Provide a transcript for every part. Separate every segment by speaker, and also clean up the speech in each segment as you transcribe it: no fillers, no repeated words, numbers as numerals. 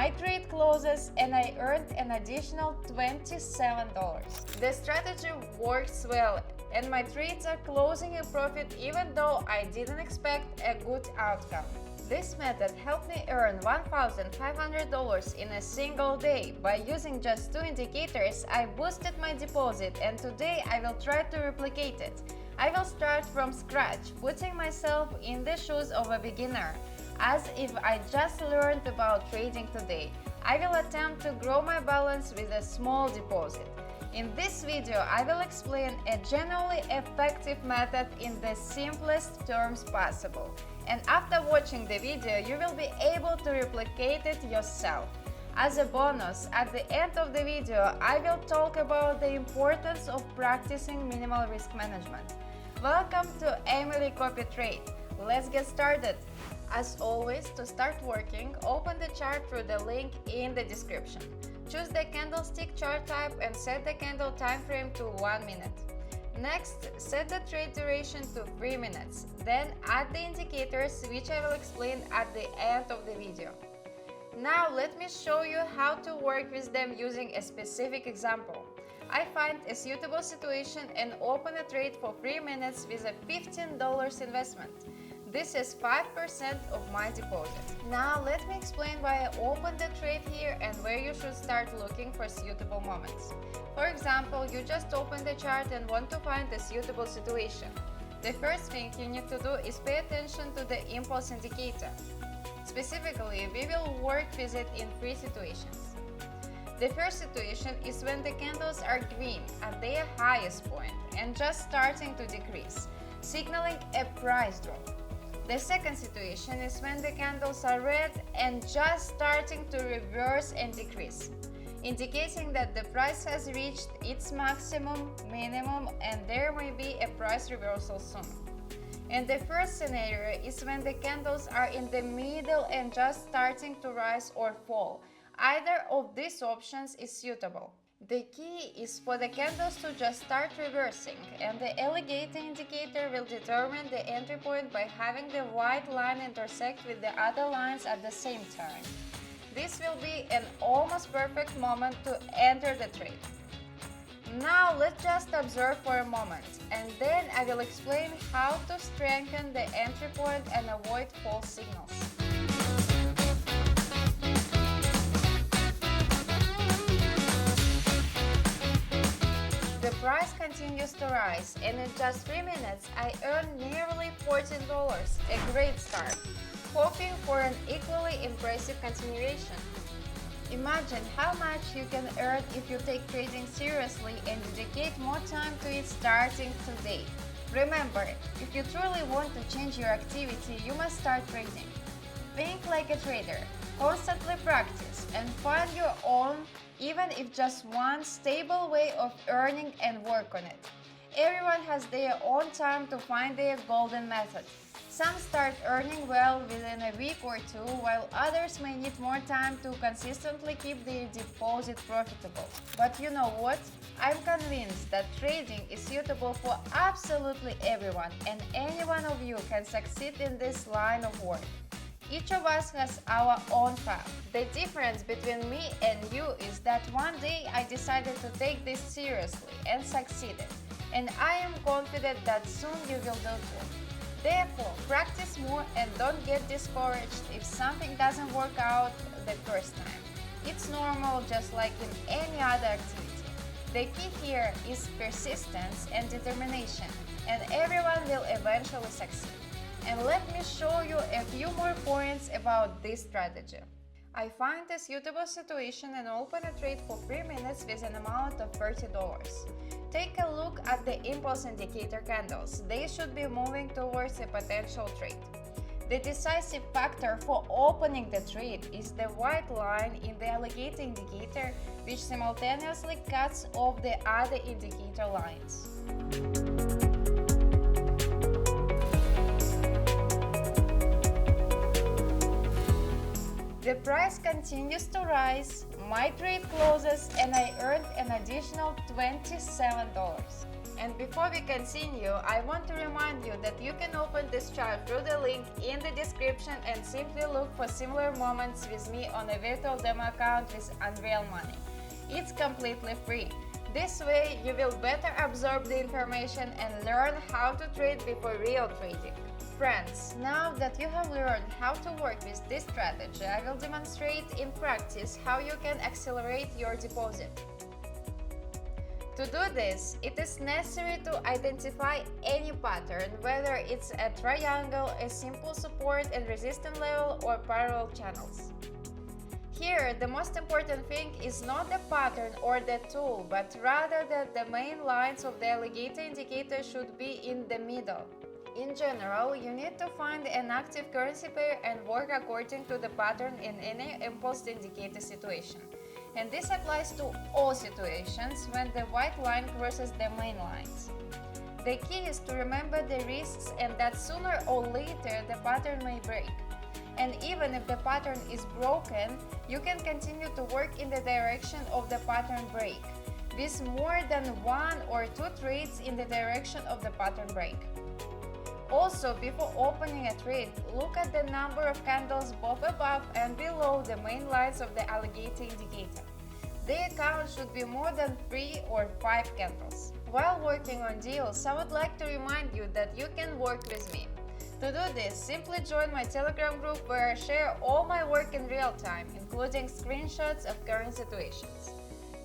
Speaker 1: my trade closes and I earned an additional $27. The strategy works well and my trades are closing a profit even though I didn't expect a good outcome. This method helped me earn $1,500 in a single day. By using just 2 indicators, I boosted my deposit and today I will try to replicate it. I will start from scratch, putting myself in the shoes of a beginner, as if I just learned about trading today. I will attempt to grow my balance with a small deposit. In this video, I will explain a genuinely effective method in the simplest terms possible. And after watching the video, you will be able to replicate it yourself. As a bonus, at the end of the video, I will talk about the importance of practicing minimal risk management. Welcome to Emily Copy Trade. Let's get started. As always, to start working, open the chart through the link in the description. Choose the candlestick chart type and set the candle time frame to 1 minute. Next, set the trade duration to 3 minutes. Then add the indicators, which I will explain at the end of the video. Now let me show you how to work with them using a specific example. I find a suitable situation and open a trade for 3 minutes with a $15 investment. This is 5% of my deposit. Now let me explain why I opened the trade here and where you should start looking for suitable moments. For example, you just opened the chart and want to find a suitable situation. The first thing you need to do is pay attention to the impulse indicator. Specifically, we will work with it in 3 situations. The first situation is when the candles are green at their highest point and just starting to decrease, signaling a price drop. The second situation is when the candles are red and just starting to reverse and decrease, indicating that the price has reached its maximum, minimum, and there may be a price reversal soon. And the first scenario is when the candles are in the middle and just starting to rise or fall. Either of these options is suitable. The key is for the candles to just start reversing, and the alligator indicator will determine the entry point by having the white line intersect with the other lines at the same time. This will be an almost perfect moment to enter the trade. Now let's just observe for a moment, and then I will explain how to strengthen the entry point and avoid false signals. The price continues to rise, and in just 3 minutes, I earned nearly $14, a great start, hoping for an equally impressive continuation. Imagine how much you can earn if you take trading seriously and dedicate more time to it starting today. Remember, if you truly want to change your activity, you must start trading. Think like a trader, constantly practice, and find your own, even if just one, stable way of earning and work on it. Everyone has their own time to find their golden method. Some start earning well within a week or two, while others may need more time to consistently keep their deposit profitable. But you know what? I'm convinced that trading is suitable for absolutely everyone, and any one of you can succeed in this line of work. Each of us has our own path. The difference between me and you is that one day I decided to take this seriously and succeeded, and I am confident that soon you will do too. Therefore, practice more and don't get discouraged if something doesn't work out the first time. It's normal, just like in any other activity. The key here is persistence and determination, and everyone will eventually succeed. And let me show you a few more points about this strategy. I find a suitable situation and open a trade for 3 minutes with an amount of $30. Take a look at the impulse indicator candles. They should be moving towards a potential trade. The decisive factor for opening the trade is the white line in the alligator indicator, which simultaneously cuts off the other indicator lines. The price continues to rise, my trade closes, and I earned an additional $27. And before we continue, I want to remind you that you can open this chart through the link in the description and simply look for similar moments with me on a virtual demo account with Unreal Money. It's completely free. This way, you will better absorb the information and learn how to trade before real trading. Friends, now that you have learned how to work with this strategy, I will demonstrate in practice how you can accelerate your deposit. To do this, it is necessary to identify any pattern, whether it's a triangle, a simple support and resistance level, or parallel channels. Here, the most important thing is not the pattern or the tool, but rather that the main lines of the alligator indicator should be in the middle. In general, you need to find an active currency pair and work according to the pattern in any impulse indicator situation. And this applies to all situations when the white line crosses the main lines. The key is to remember the risks and that sooner or later the pattern may break. And even if the pattern is broken, you can continue to work in the direction of the pattern break, with more than one or two trades in the direction of the pattern break. Also, before opening a trade, look at the number of candles both above and below the main lines of the alligator indicator. The account should be more than 3 or 5 candles. While working on deals, I would like to remind you that you can work with me. To do this, simply join my Telegram group where I share all my work in real time, including screenshots of current situations.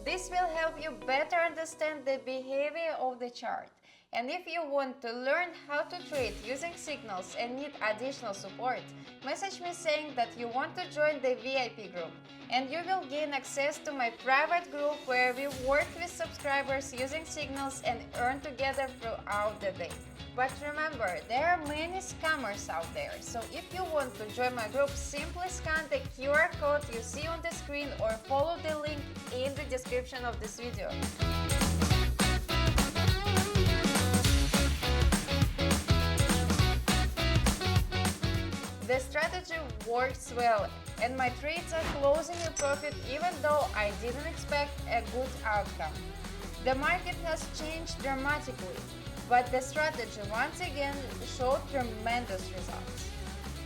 Speaker 1: This will help you better understand the behavior of the chart. And if you want to learn how to trade using signals and need additional support, message me saying that you want to join the VIP group, and you will gain access to my private group where we work with subscribers using signals and earn together throughout the day. But remember, there are many scammers out there, so if you want to join my group, simply scan the QR code you see on the screen or follow the link in the description of this video. The strategy works well, and my trades are closing a profit even though I didn't expect a good outcome. The market has changed dramatically, but the strategy once again showed tremendous results.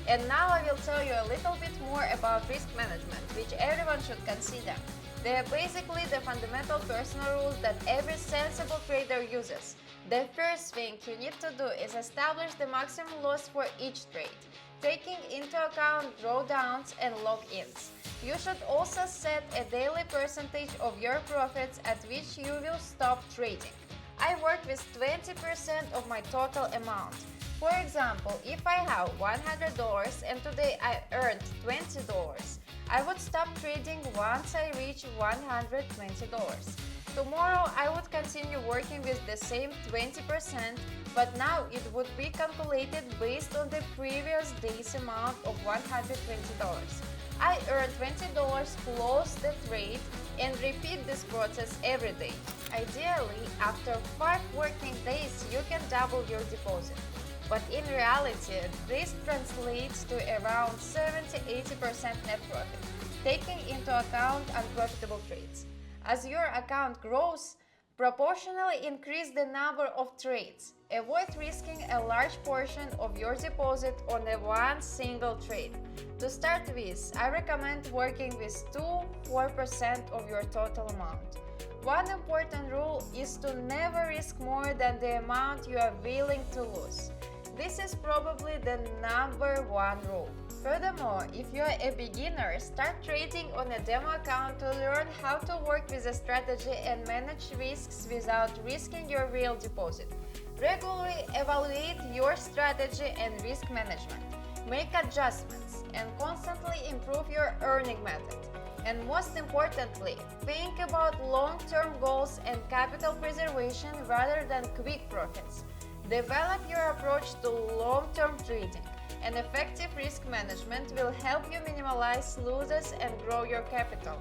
Speaker 1: And now I will tell you a little bit more about risk management, which everyone should consider. They are basically the fundamental personal rules that every sensible trader uses. The first thing you need to do is establish the maximum loss for each trade, taking into account drawdowns and lock-ins. You should also set a daily percentage of your profits at which you will stop trading. I work with 20% of my total amount. For example, if I have $100 and today I earned $20, I would stop trading once I reach $120. Tomorrow I would continue working with the same 20%, but now it would be calculated based on the previous day's amount of $120. I earn $20, close the trade, and repeat this process every day. Ideally, after 5 working days, you can double your deposit. But in reality, this translates to around 70–80% net profit, taking into account unprofitable trades. As your account grows, proportionally increase the number of trades. Avoid risking a large portion of your deposit on one single trade. To start with, I recommend working with 2–4% of your total amount. One important rule is to never risk more than the amount you are willing to lose. This is probably the #1 rule. Furthermore, if you are a beginner, start trading on a demo account to learn how to work with a strategy and manage risks without risking your real deposit. Regularly evaluate your strategy and risk management. Make adjustments and constantly improve your earning method. And most importantly, think about long-term goals and capital preservation rather than quick profits. Develop your approach to long-term trading, and effective risk management will help you minimize losses and grow your capital.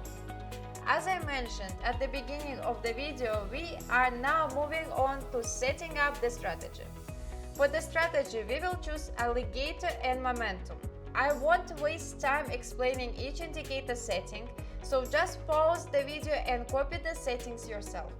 Speaker 1: As I mentioned at the beginning of the video, we are now moving on to setting up the strategy. For the strategy, we will choose alligator and momentum. I won't waste time explaining each indicator setting, so just pause the video and copy the settings yourself.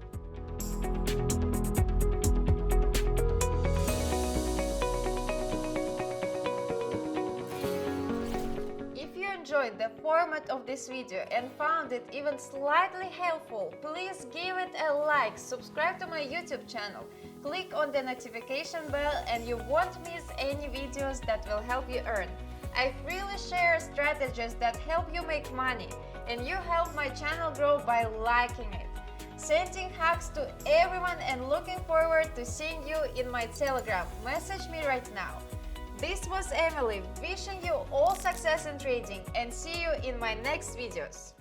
Speaker 1: enjoyed the format of this video and found it even slightly helpful, please give it a like, subscribe to my YouTube channel, click on the notification bell, and you won't miss any videos that will help you earn. I freely share strategies that help you make money, and you help my channel grow by liking it. Sending hugs to everyone and looking forward to seeing you in my Telegram. Message me right now. This was Emily, wishing you all success in trading, and see you in my next videos.